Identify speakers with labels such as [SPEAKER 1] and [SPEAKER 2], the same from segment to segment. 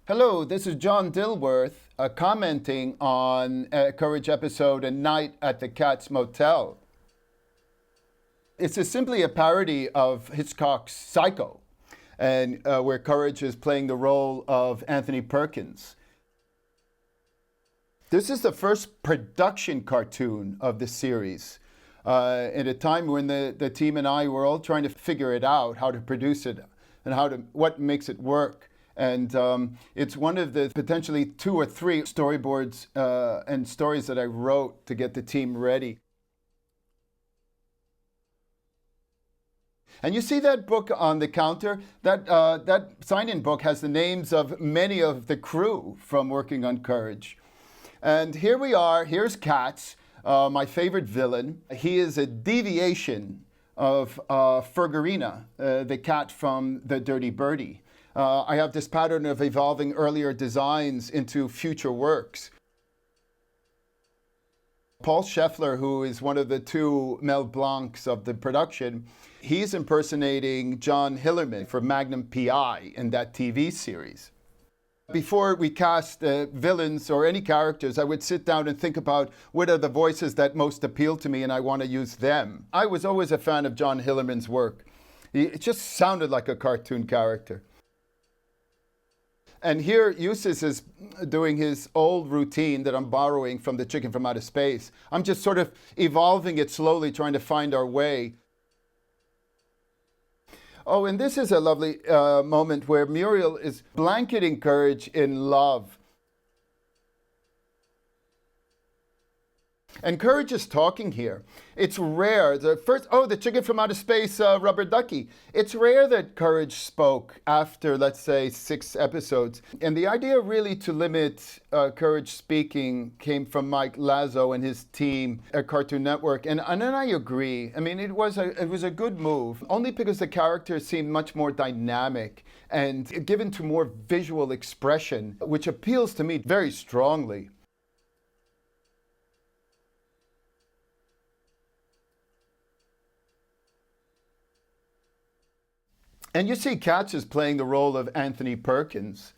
[SPEAKER 1] Hello, this is John Dilworth commenting on Courage episode A Night at the Cat's Motel. Simply a parody of Hitchcock's Psycho, and where Courage is playing the role of Anthony Perkins. This is the first production cartoon of the series. At a time when the team and I were all trying to figure it out, how to produce it and what makes it work. And it's one of the potentially 2 or 3 storyboards and stories that I wrote to get the team ready. And you see that book on the counter? That sign-in book has the names of many of the crew from working on Courage. And here we are. Here's Katz, my favorite villain. He is a deviation of Fergarina, the cat from The Dirty Birdie. I have this pattern of evolving earlier designs into future works. Paul Scheffler, who is one of the 2 Mel Blancs of the production, he's impersonating John Hillerman for Magnum P.I. in that TV series. Before we cast villains or any characters, I would sit down and think about what are the voices that most appeal to me, and I want to use them. I was always a fan of John Hillerman's work. It just sounded like a cartoon character. And here Eustace is doing his old routine that I'm borrowing from The Chicken from Outer Space. I'm just sort of evolving it slowly, trying to find our way. Oh, and this is a lovely moment where Muriel is blanketing Courage in love. And Courage is talking here. It's rare. The Chicken from Outer Space, Rubber Ducky. It's rare that Courage spoke after, let's say, 6 episodes. And the idea really to limit Courage speaking came from Mike Lazo and his team at Cartoon Network. And I agree. I mean, it was a good move, only because the character seemed much more dynamic and given to more visual expression, which appeals to me very strongly. And you see Katz is playing the role of Anthony Perkins.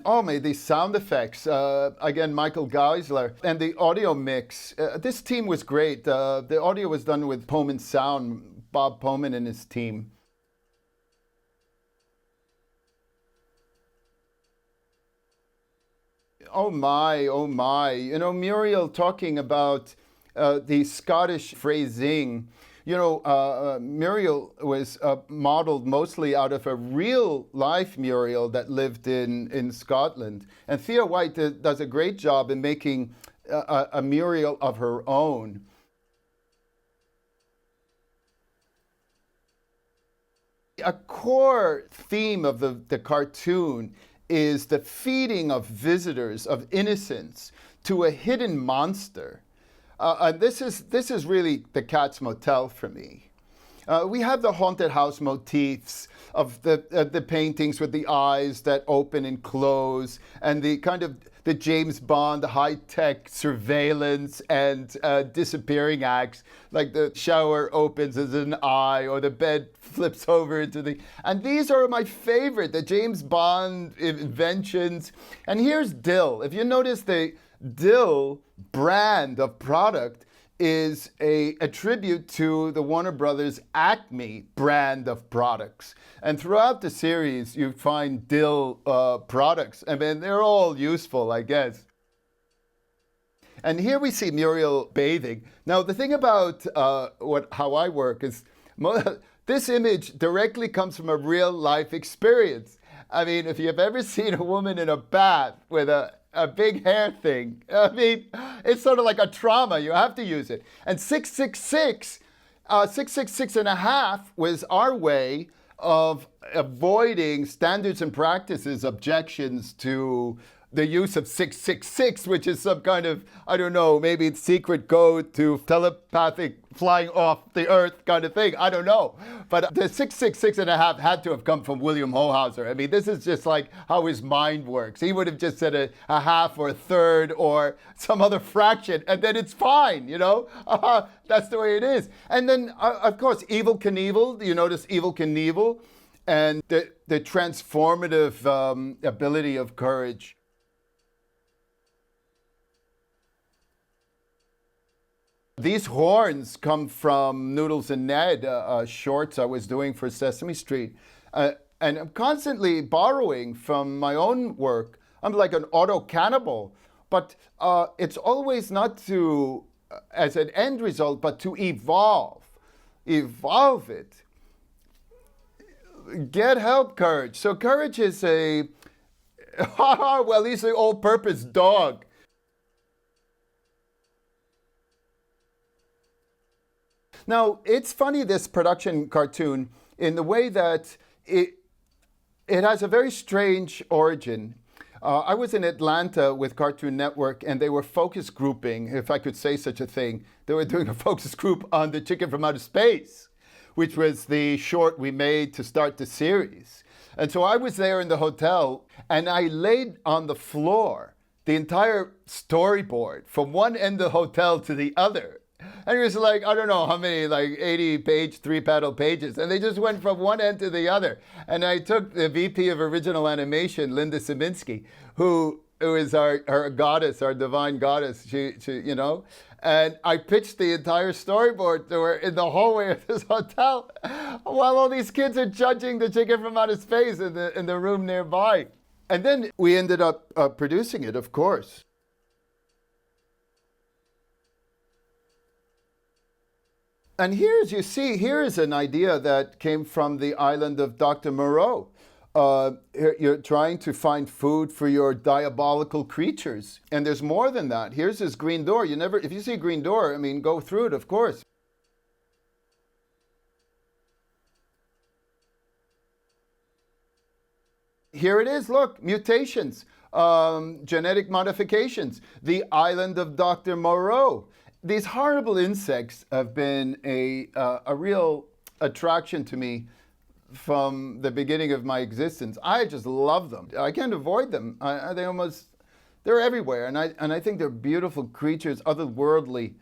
[SPEAKER 1] Oh, these sound effects. Again, Michael Geisler. And the audio mix. This team was great. The audio was done with Poman Sound, Bob Poman and his team. Oh my, oh my. You know, Muriel talking about the Scottish phrasing. You know, Muriel was modeled mostly out of a real-life Muriel that lived in Scotland. And Thea White does a great job in making a Muriel of her own. A core theme of the cartoon is the feeding of visitors, of innocence, to a hidden monster. And this is really the Cat's Motel for me. We have the haunted house motifs of the paintings with the eyes that open and close, and the kind of the James Bond high-tech surveillance and disappearing acts, like the shower opens as an eye or the bed flips over into the... And these are my favorite, the James Bond inventions. And here's Dill. If you notice, the Dill brand of product is a tribute to the Warner Brothers Acme brand of products. And throughout the series, you find Dill products. I mean, they're all useful, I guess. And here we see Muriel bathing. Now, the thing about how I work is this image directly comes from a real life experience. I mean, if you've ever seen a woman in a bath with a big hair thing, I mean, it's sort of like a trauma. You have to use it. And 666, 666 and a half was our way of avoiding standards and practices objections to the use of 666, which is some kind of, I don't know, maybe it's secret code to telepathic flying off the earth kind of thing. I don't know. But the 666 and a half had to have come from William Hohauser. I mean, this is just like how his mind works. He would have just said a half or a third or some other fraction, and then it's fine, you know? That's the way it is. And then, of course, Evel Knievel. Do you notice Evel Knievel? and the transformative ability of courage. These horns come from Noodles and Ned shorts I was doing for Sesame Street. And I'm constantly borrowing from my own work. I'm like an auto cannibal. But it's always not to, as an end result, but to evolve. Evolve it. Get help, Courage. So Courage is a, well, he's an all-purpose dog. Now, it's funny, this production cartoon, in the way that it has a very strange origin. I was in Atlanta with Cartoon Network, and they were focus grouping, if I could say such a thing. They were doing a focus group on The Chicken from Outer Space, which was the short we made to start the series. And so I was there in the hotel, and I laid on the floor the entire storyboard from one end of the hotel to the other. And it was like, I don't know how many, like 80-page, 3-panel pages. And they just went from one end to the other. And I took the VP of Original Animation, Linda Saminsky, who is our goddess, our divine goddess, she, you know. And I pitched the entire storyboard to her in the hallway of this hotel while all these kids are judging The Chicken from Outer Space in the room nearby. And then we ended up producing it, of course. And here, as you see, here is an idea that came from the island of Dr. Moreau. You're trying to find food for your diabolical creatures. And there's more than that. Here's this green door. If you see a green door, I mean, go through it, of course. Here it is, look, mutations, genetic modifications, the island of Dr. Moreau. These horrible insects have been a real attraction to me from the beginning of my existence. I just love them. I can't avoid them. They're everywhere, and I think they're beautiful creatures, otherworldly,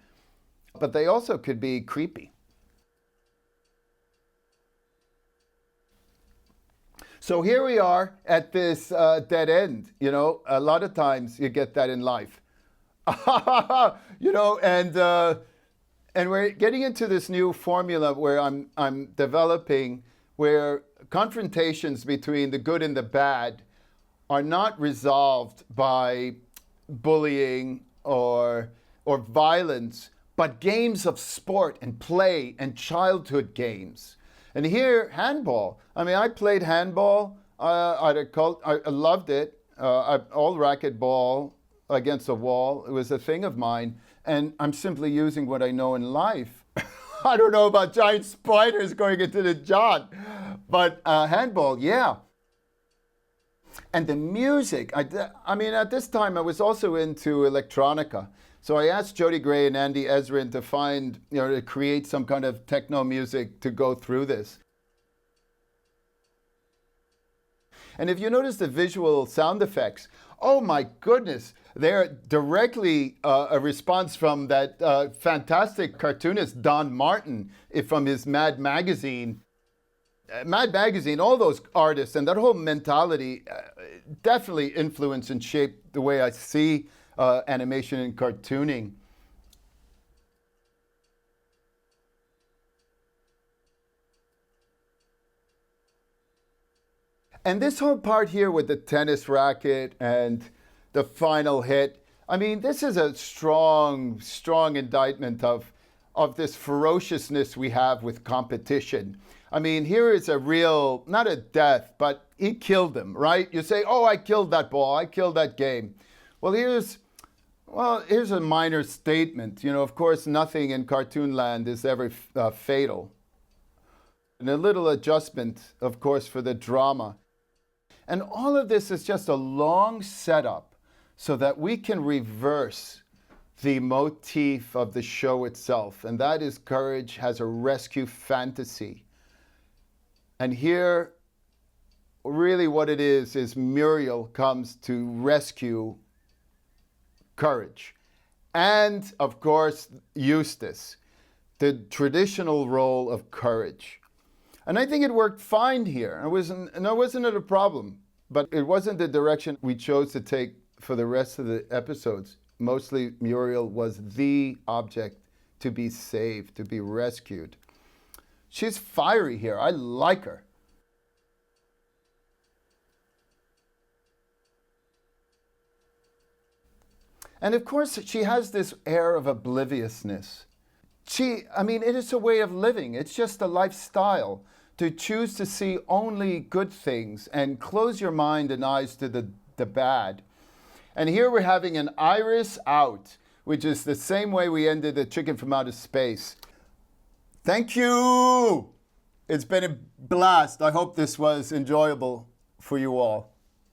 [SPEAKER 1] but they also could be creepy. So here we are at this dead end. You know, a lot of times you get that in life. You know, and we're getting into this new formula where I'm developing, where confrontations between the good and the bad are not resolved by bullying or violence, but games of sport and play and childhood games. And here, handball. I mean, I played handball. I loved it. All racquetball against a wall. It was a thing of mine. And I'm simply using what I know in life. I don't know about giant spiders going into the jaw, but handball, yeah. And the music, I mean, at this time I was also into electronica. So I asked Jody Gray and Andy Ezrin to find, to create some kind of techno music to go through this. And if you notice the visual sound effects, oh my goodness, they're directly a response from that fantastic cartoonist Don Martin from his Mad Magazine. Mad Magazine, all those artists and that whole mentality definitely influenced and shaped the way I see animation and cartooning. And this whole part here with the tennis racket and the final hit, I mean, this is a strong, strong indictment of this ferociousness we have with competition. I mean, here is a real, not a death, but he killed him, right? You say, oh, I killed that ball, I killed that game. Well, here's a minor statement. Of course, nothing in cartoon land is ever fatal. And a little adjustment, of course, for the drama. And all of this is just a long setup so that we can reverse the motif of the show itself. And that is Courage has a rescue fantasy. And here, really what it is Muriel comes to rescue Courage. And, of course, Eustace, the traditional role of Courage. And I think it worked fine here. It wasn't a problem, but it wasn't the direction we chose to take for the rest of the episodes. Mostly Muriel was the object to be saved, to be rescued. She's fiery here. I like her. And of course, she has this air of obliviousness. It is a way of living. It's just a lifestyle to choose to see only good things and close your mind and eyes to the bad. And here we're having an iris out, which is the same way we ended the Chicken from Outer Space. Thank you. It's been a blast. I hope this was enjoyable for you all.